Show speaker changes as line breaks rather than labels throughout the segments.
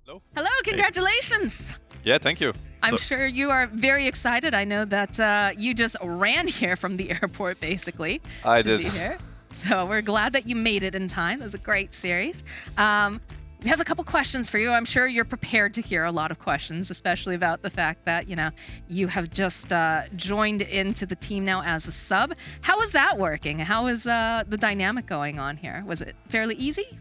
Hello.
Hello, congratulations.
Yeah, thank you.
I'm sure you are very excited. I know that you just ran here from the airport, basically,
I
to
did.
be here. So we're glad that you made it in time. It was a great series. We have a couple questions for you. I'm sure you're prepared to hear a lot of questions, especially about the fact that, you have just joined into the team now as a sub. How is that working? How is the dynamic going on here? Was it fairly easy?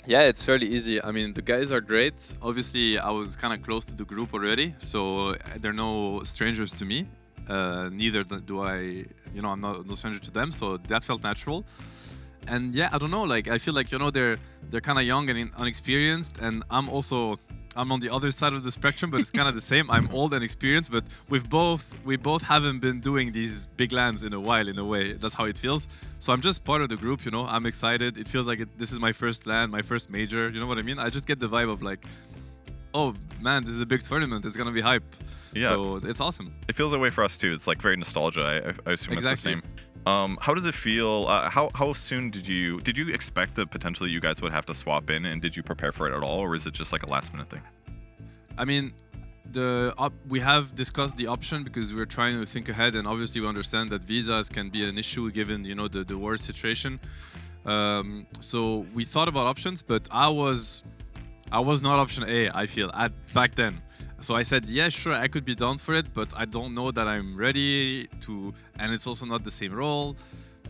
Yeah, it's fairly easy. I mean, the guys are great. Obviously, I was kind of close to the group already, so they're no strangers to me. Neither do I, I'm no stranger to them, so that felt natural. And yeah, I don't know, I feel like, they're kind of young and inexperienced, and I'm on the other side of the spectrum, but it's kind of the same. I'm old and experienced, but we both haven't been doing these big lands in a while, in a way. That's how it feels. So I'm just part of the group, I'm excited. It feels like this is my first land, my first major, you know what I mean? I just get the vibe of oh man, this is a big tournament. It's gonna be hype.
Yeah.
So it's awesome.
It feels that way for us too. It's very nostalgia. I assume
Exactly.
it's the same. How does it feel? How soon did you expect that potentially you guys would have to swap in, and did you prepare for it at all, or is it just a last minute thing?
I mean, we have discussed the option because we're trying to think ahead, and obviously we understand that visas can be an issue given the war situation. So we thought about options, but I was not option A. I feel back then. So I said, yeah, sure, I could be down for it, but I don't know that I'm ready to, and it's also not the same role.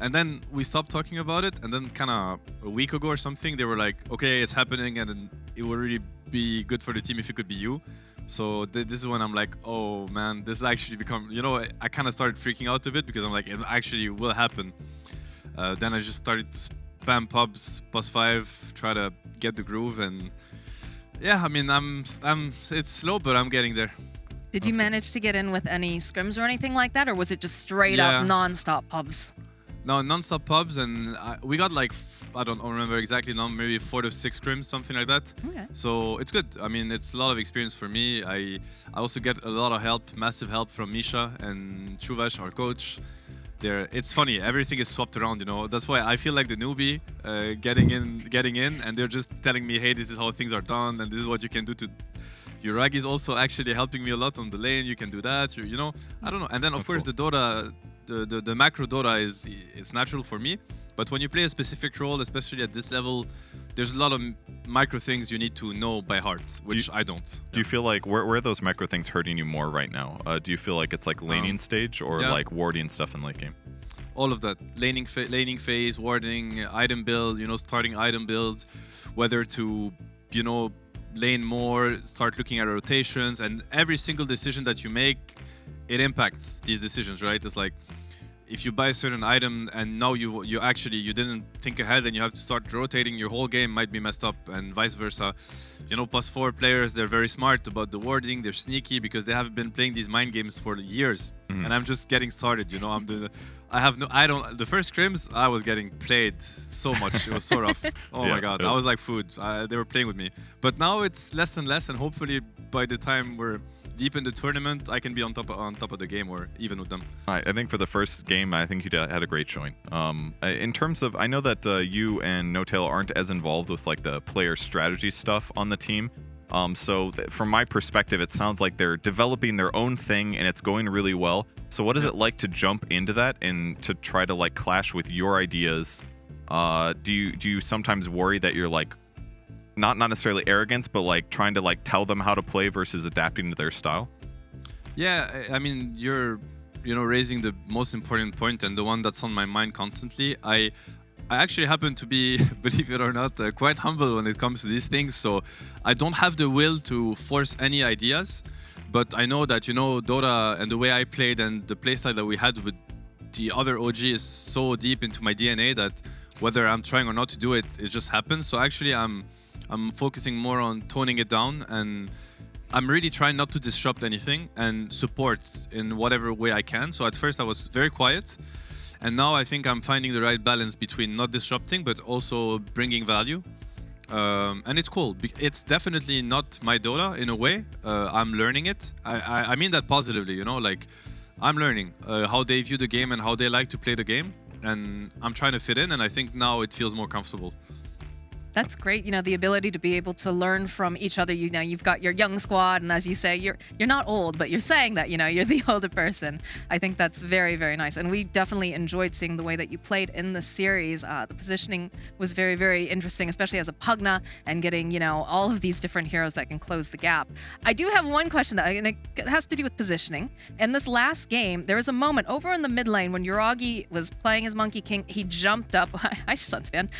And then we stopped talking about it, and then kind of a week ago or something, they were like, okay, it's happening, and it would really be good for the team if it could be you. So this is when I'm like, oh man, this actually become, I kind of started freaking out a bit because I'm like, it actually will happen. Then I just started to spam pubs, +5, try to get the groove, and yeah, I mean, it's slow, but I'm getting there.
Did you manage to get in with any scrims or anything like that, or was it just straight up non-stop pubs?
No, non-stop pubs, and we got I don't remember exactly, maybe 4 to 6 scrims, something like that.
Okay.
So it's good. I mean, it's a lot of experience for me. I also get a lot of help, massive help from Misha and Chuvash, our coach. It's funny, everything is swapped around, That's why I feel like the newbie getting in, and they're just telling me, hey, this is how things are done, and this is what you can do to. Yuragi is also actually helping me a lot on the lane. You can do that, I don't know. And then of course the Dota, the macro Dota it's natural for me. But when you play a specific role, especially at this level, there's a lot of micro things you need to know by heart, which I don't.
Do you feel like where are those micro things hurting you more right now? Do you feel like it's laning stage or warding stuff in late game?
All of that. Laning phase, warding, item build, starting item builds, whether to, lane more, start looking at rotations, and every single decision that you make, it impacts these decisions, right? It's like, if you buy a certain item and now you didn't think ahead and you have to start rotating, your whole game might be messed up, and vice versa. +4 players, they're very smart about the warding, they're sneaky because they have been playing these mind games for years. And I'm just getting started, I'm doing the first scrims, I was getting played so much. It was so rough. Oh my God, I was like food. They were playing with me. But now it's less and less, and hopefully by the time we're deep in the tournament, I can be on top of the game or even with them.
I think for the first game, I think you had a great showing. In terms of, I know that you and No-Tail aren't as involved with the player strategy stuff on the team. So from my perspective, it sounds like they're developing their own thing and it's going really well. So what is it like to jump into that and to try to clash with your ideas? Do you sometimes worry that you're not necessarily arrogance, but trying to tell them how to play versus adapting to their style?
Yeah, I mean, you're raising the most important point and the one that's on my mind constantly. I actually happen to be, believe it or not, quite humble when it comes to these things. So I don't have the will to force any ideas, but I know that, Dota and the way I played and the playstyle that we had with the other OG is so deep into my DNA that whether I'm trying or not to do it, it just happens. So actually I'm focusing more on toning it down, and I'm really trying not to disrupt anything and support in whatever way I can. So at first I was very quiet. And now I think I'm finding the right balance between not disrupting, but also bringing value. And it's cool. It's definitely not my Dota in a way. I'm learning it. I mean that positively, I'm learning how they view the game and how they like to play the game. And I'm trying to fit in, and I think now it feels more comfortable.
That's great. You know, the ability to be able to learn from each other. You know, you've got your young squad, and as you say, you're not old, but you're saying that, you know, you're the older person. I think that's very, very nice. And we definitely enjoyed seeing the way that you played in the series. The positioning was very, very interesting, especially as a Pugna and getting, you know, all of these different heroes that can close the gap. I do have one question, and it has to do with positioning. In this last game, there was a moment over in the mid lane when Yuragi was playing as Monkey King. He jumped up. Hi, Suns fan.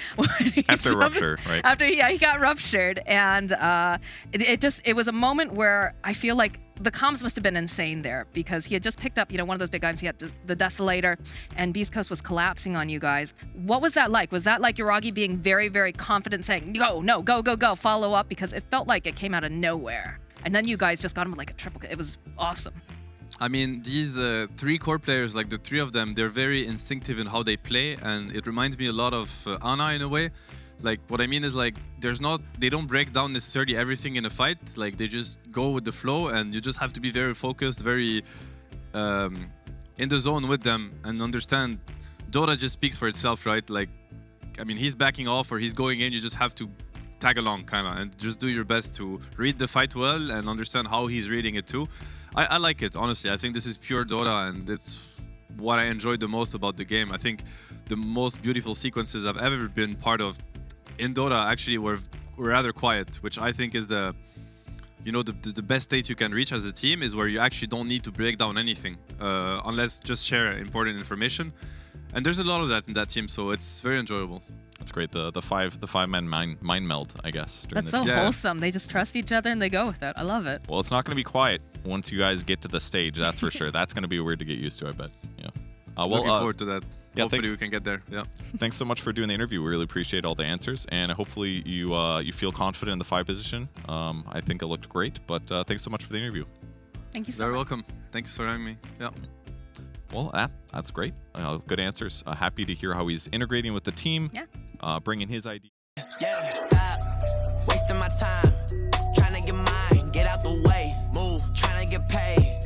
After rupture. Right.
After he got ruptured, and it was a moment where I feel like the comms must have been insane there, because he had just picked up, you know, one of those big items. He had the Desolator, and Beastcoast was collapsing on you guys. What was that like? Was that like Yuragi being very, very confident, saying, go, follow up? Because it felt like it came out of nowhere. And then you guys just got him with like a triple. It was awesome.
I mean, these 3 core players, like the 3 of them, they're very instinctive in how they play, and it reminds me a lot of Ana in a way. Like, what I mean is, like, they don't break down necessarily everything in a fight. Like, they just go with the flow, and you just have to be very focused, very in the zone with them, and understand. Dota just speaks for itself, right? Like, I mean, he's backing off or he's going in, you just have to tag along, kind of, and just do your best to read the fight well and understand how he's reading it too. I like it, honestly. I think this is pure Dota, and it's what I enjoyed the most about the game. I think the most beautiful sequences I've ever been part of in Dota actually were rather quiet, which I think is the best state you can reach as a team, is where you actually don't need to break down anything unless just share important information. And there's a lot of that in that team, so it's very enjoyable.
That's great. The five-man mind meld, I guess.
That's so wholesome. They just trust each other and they go with it. I love it.
Well, it's not going to be quiet once you guys get to the stage. That's for sure. That's going to be weird to get used to, I bet. Yeah.
Looking forward to that.
Yeah,
hopefully we can get there. Yeah.
Thanks so much for doing the interview. We really appreciate all the answers, and hopefully you feel confident in the 5 position. I think it looked great, but thanks so much for the interview.
Thank you so
much.
You're
welcome. Thanks for having me. Yeah.
Well, that's greght. Good answers. Happy to hear how he's integrating with the team.
Yeah.
Bringing his idea.
Yeah, stop wasting my time trying to get mine, get out the way, move, trying to get paid.